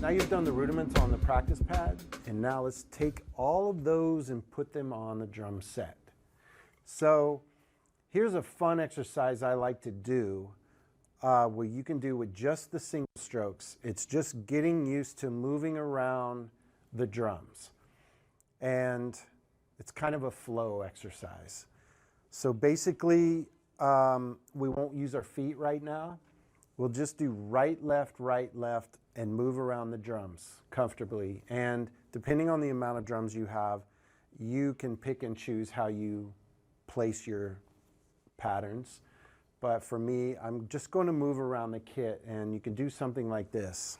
Now you've done the rudiments on the practice pad, and now let's take all of those and put them on the drum set. So here's a fun exercise I like to do where you can do with just the single strokes. It's just getting used to moving around the drums. And it's kind of a flow exercise. So basically, we won't use our feet right now. We'll just do right, left, and move around the drums comfortably. And depending on the amount of drums you have, you can pick and choose how you place your patterns. But for me, I'm just going to move around the kit, and you can do something like this.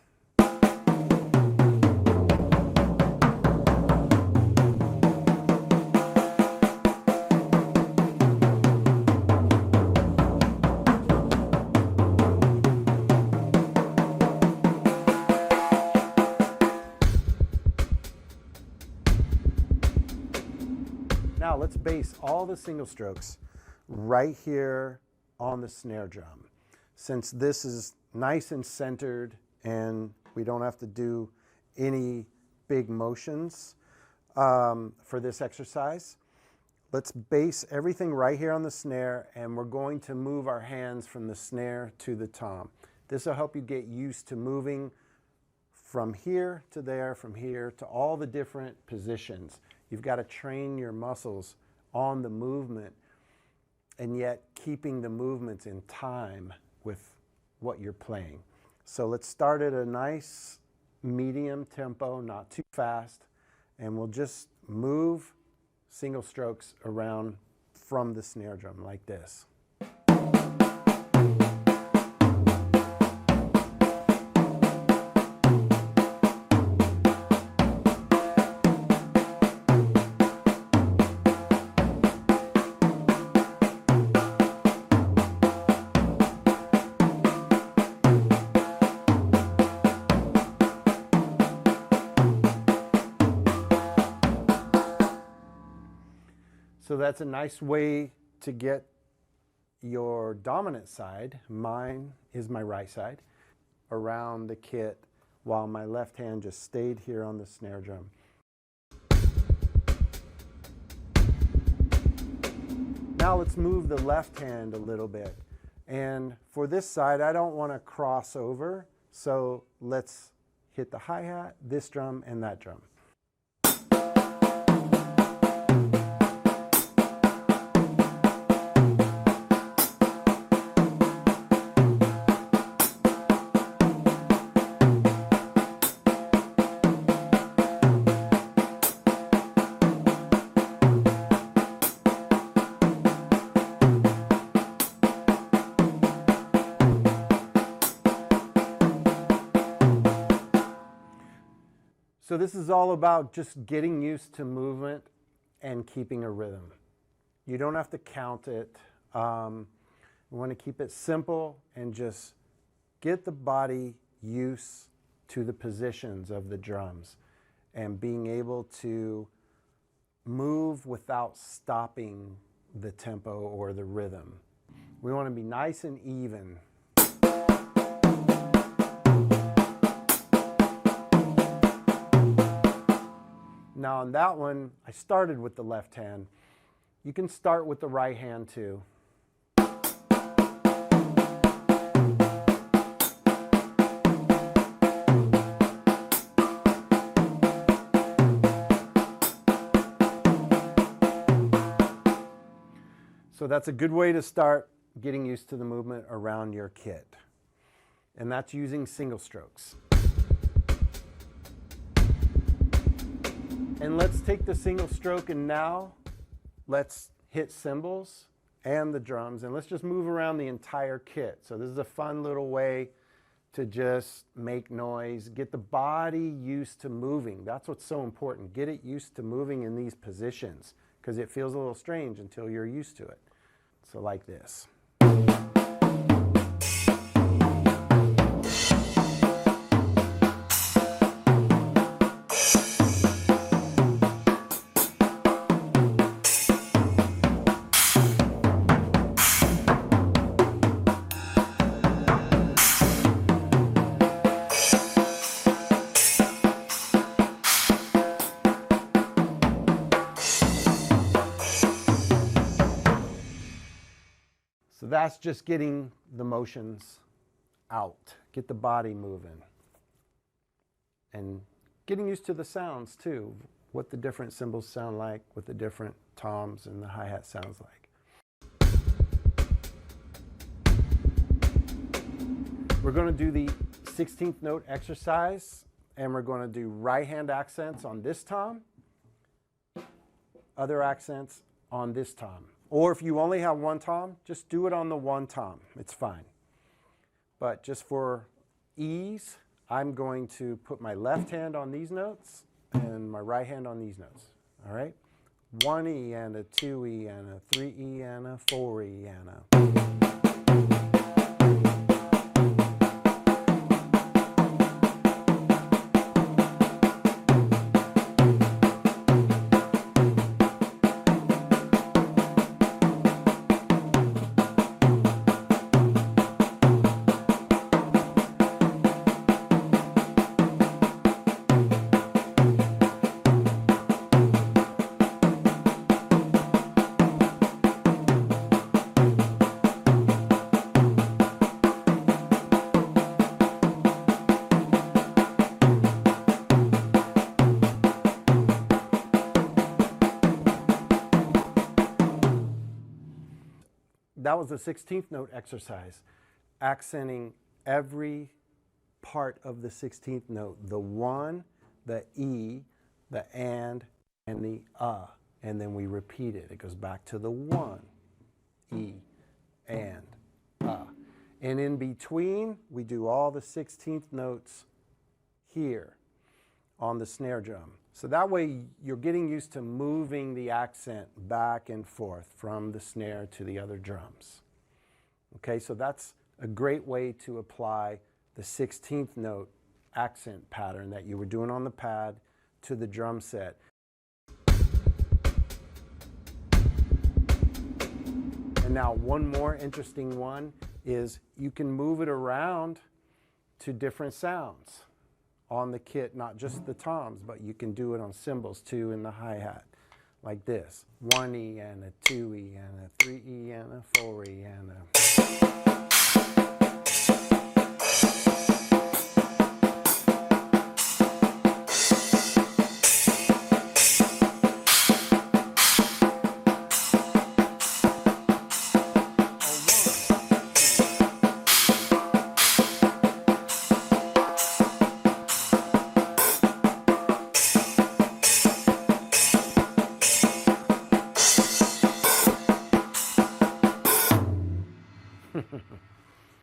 Now let's base all the single strokes right here on the snare drum. Since this is nice and centered and we don't have to do any big motions for this exercise, let's base everything right here on the snare, and we're going to move our hands from the snare to the tom. This will help you get used to moving from here to there, from here to all the different positions. You've got to train your muscles on the movement and yet keeping the movements in time with what you're playing. So let's start at a nice medium tempo, not too fast, and we'll just move single strokes around from the snare drum like this. So that's a nice way to get your dominant side, mine is my right side, around the kit while my left hand just stayed here on the snare drum. Now let's move the left hand a little bit. And for this side, I don't want to cross over, so let's hit the hi-hat, this drum, and that drum. So this is all about just getting used to movement and keeping a rhythm. You don't have to count it. We want to keep it simple and just get the body used to the positions of the drums and being able to move without stopping the tempo or the rhythm. We want to be nice and even. Now on that one, I started with the left hand. You can start with the right hand too. So that's a good way to start getting used to the movement around your kit. And that's using single strokes. And let's take the single stroke, and now let's hit cymbals and the drums, and let's just move around the entire kit. So this is a fun little way to just make noise, get the body used to moving. That's what's so important. Get it used to moving in these positions, because it feels a little strange until you're used to it. So like this. that's just getting the motions out, get the body moving. And getting used to the sounds too, what the different cymbals sound like, what the different toms and the hi-hat sounds like. We're going to do the 16th note exercise, and we're going to do right hand accents on this tom, other accents on this tom. Or if you only have one tom, just do it on the one tom. It's fine. But just for ease, I'm going to put my left hand on these notes and my right hand on these notes. All right? 1E and a 2E and a 3E and a 4E and a... That was the 16th note exercise, accenting every part of the 16th note, the one, the E, the and the and then we repeat it. It goes back to the one, E, and And in between, we do all the 16th notes here on the snare drum. So that way you're getting used to moving the accent back and forth from the snare to the other drums. Okay, so that's a great way to apply the 16th note accent pattern that you were doing on the pad to the drum set. And now one more interesting one is you can move it around to different sounds on the kit, not just the toms, but you can do it on cymbals too in the hi-hat, like this. 1E and a 2E and a 3E and a 4E and a...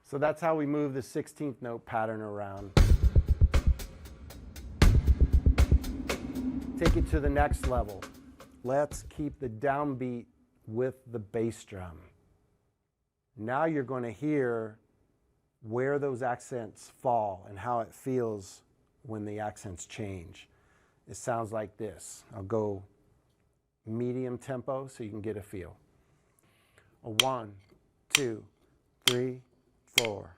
So that's how we move the 16th note pattern around. Take it to the next level. Let's keep the downbeat with the bass drum. Now you're going to hear where those accents fall and how it feels when the accents change. It sounds like this. I'll go medium tempo so you can get a feel. A 1, 2, 3, 4.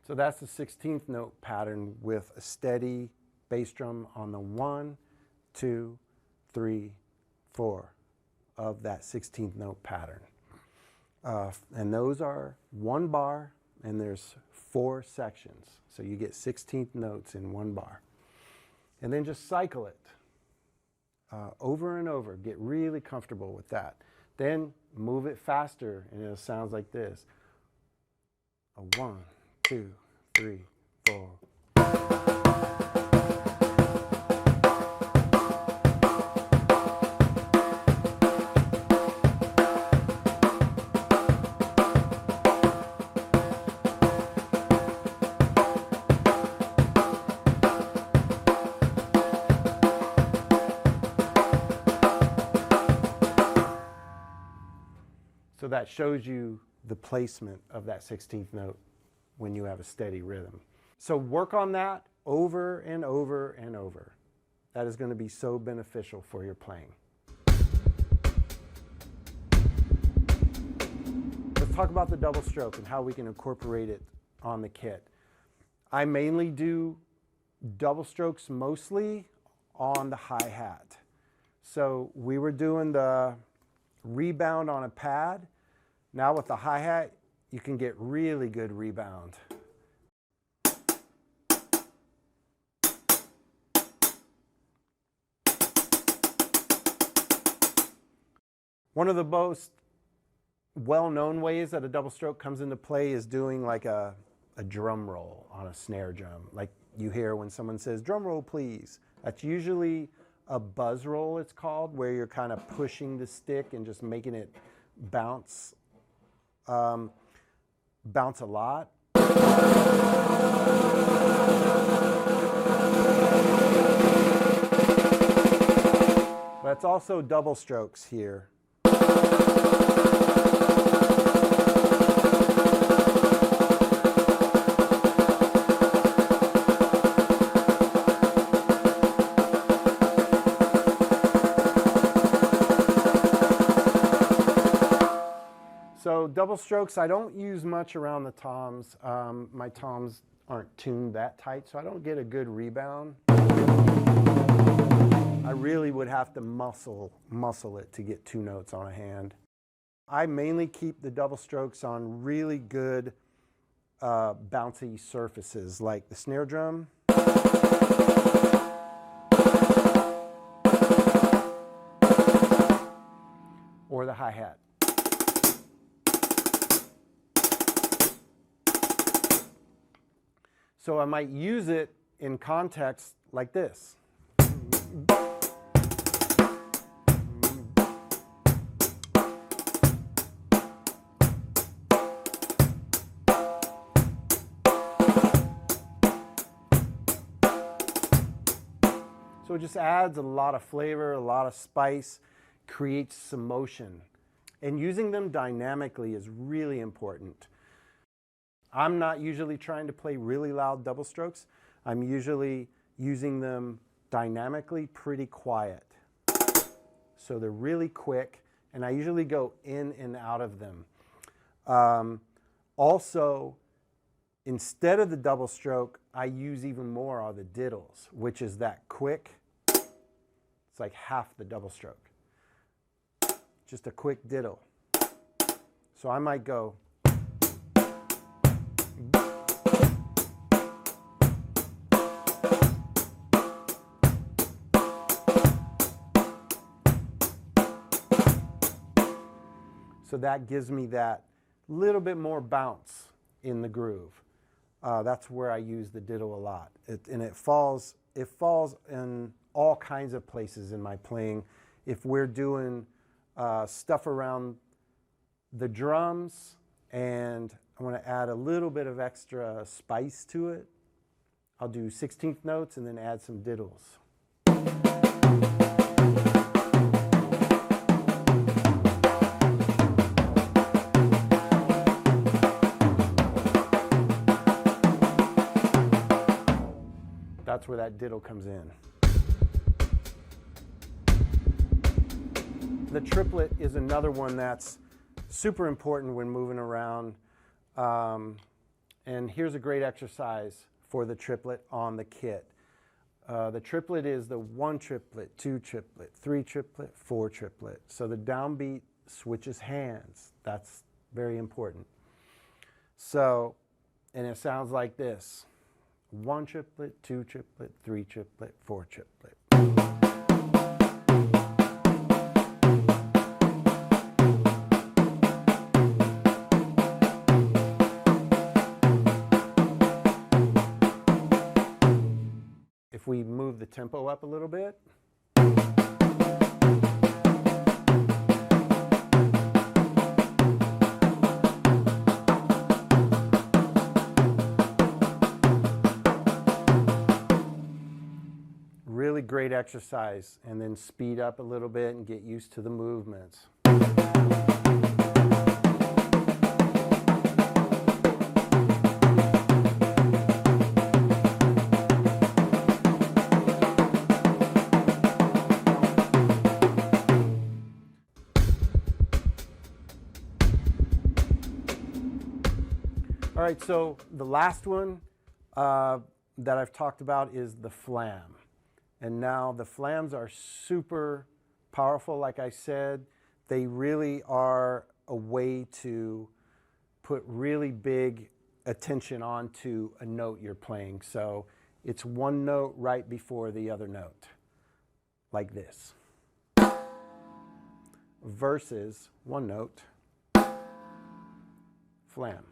So that's the 16th note pattern with a steady bass drum on the 1, 2, 3, 4 of that 16th note pattern. And those are 1 bar, and there's 4 sections. So you get 16th notes in 1 bar. And then just cycle it over and over. Get really comfortable with that. Then move it faster, and it sounds like this. A 1, 2, 3, 4. So that shows you the placement of that 16th note when you have a steady rhythm. So work on that over and over and over. That is going to be so beneficial for your playing. Let's talk about the double stroke and how we can incorporate it on the kit. I mainly do double strokes mostly on the hi-hat. So we were doing the rebound on a pad. Now with the hi-hat, you can get really good rebound. One of the most well-known ways that a double stroke comes into play is doing like a drum roll on a snare drum. Like you hear when someone says, "Drum roll, please." That's usually a buzz roll, it's called, where you're kind of pushing the stick and just making it bounce, bounce a lot. That's also double strokes here. So double strokes, I don't use much around the toms. My toms aren't tuned that tight, so I don't get a good rebound. I really would have to muscle it to get 2 notes on a hand. I mainly keep the double strokes on really good bouncy surfaces like the snare drum. Or the hi-hat. So I might use it in context like this. So it just adds a lot of flavor, a lot of spice, creates some motion. And using them dynamically is really important. I'm not usually trying to play really loud double strokes. I'm usually using them dynamically pretty quiet. So they're really quick, and I usually go in and out of them. Also, instead of the double stroke, I use even more of the diddles, which is that quick. It's like half the double stroke. Just a quick diddle. So I might go. So that gives me that little bit more bounce in the groove. That's where I use the diddle a lot. It falls in all kinds of places in my playing. If we're doing stuff around the drums and I want to add a little bit of extra spice to it, I'll do 16th notes and then add some diddles. That's where that diddle comes in. The triplet is another one that's super important when moving around. And here's a great exercise for the triplet on the kit. The triplet is the 1 triplet, 2 triplet, 3 triplet, 4 triplet. So the downbeat switches hands. That's very important. So, and it sounds like this. 1 triplet, 2 triplet, 3 triplet, 4 triplet. If we move the tempo up a little bit. Really great exercise, and then speed up a little bit and get used to the movements. right, so the last one that I've talked about is the flam. And now the flams are super powerful, like I said. They really are a way to put really big attention onto a note you're playing. So it's one note right before the other note, like this. Versus one note, flam.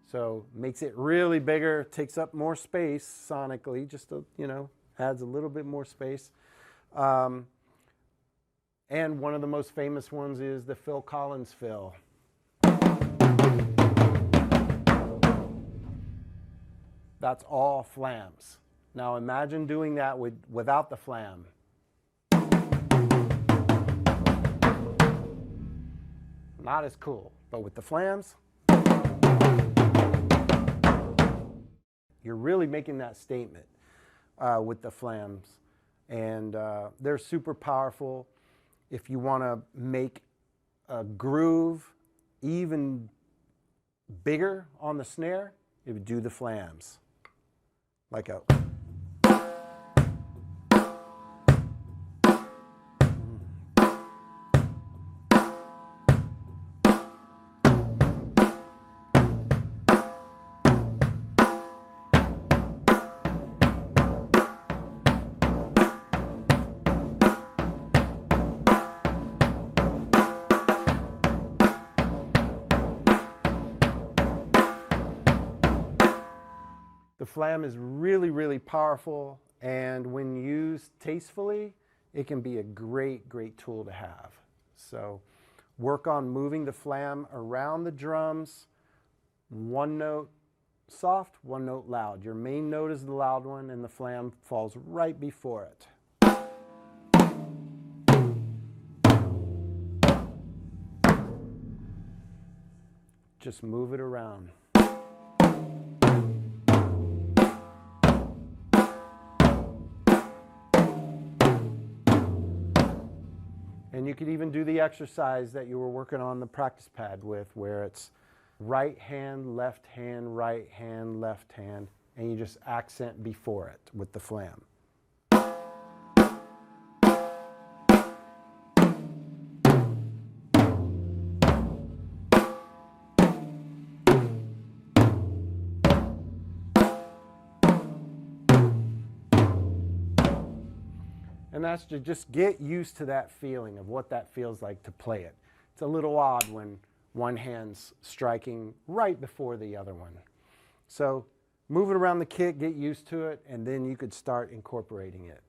So makes it really bigger, takes up more space sonically, just to, adds a little bit more space. And one of the most famous ones is the Phil Collins fill. That's all flams. Now imagine doing that without the flam. Not as cool, but with the flams, you're really making that statement with the flams. And they're super powerful. If you want to make a groove even bigger on the snare, you would do the flams. Like a... The flam is really, really powerful, and when used tastefully, it can be a great, great tool to have. So work on moving the flam around the drums, one note soft, one note loud. Your main note is the loud one, and the flam falls right before it. Just move it around. And you could even do the exercise that you were working on the practice pad with, where it's right hand, left hand, right hand, left hand, and you just accent before it with the flam. And that's to just get used to that feeling of what that feels like to play it. It's a little odd when one hand's striking right before the other one. So move it around the kit, get used to it, and then you could start incorporating it.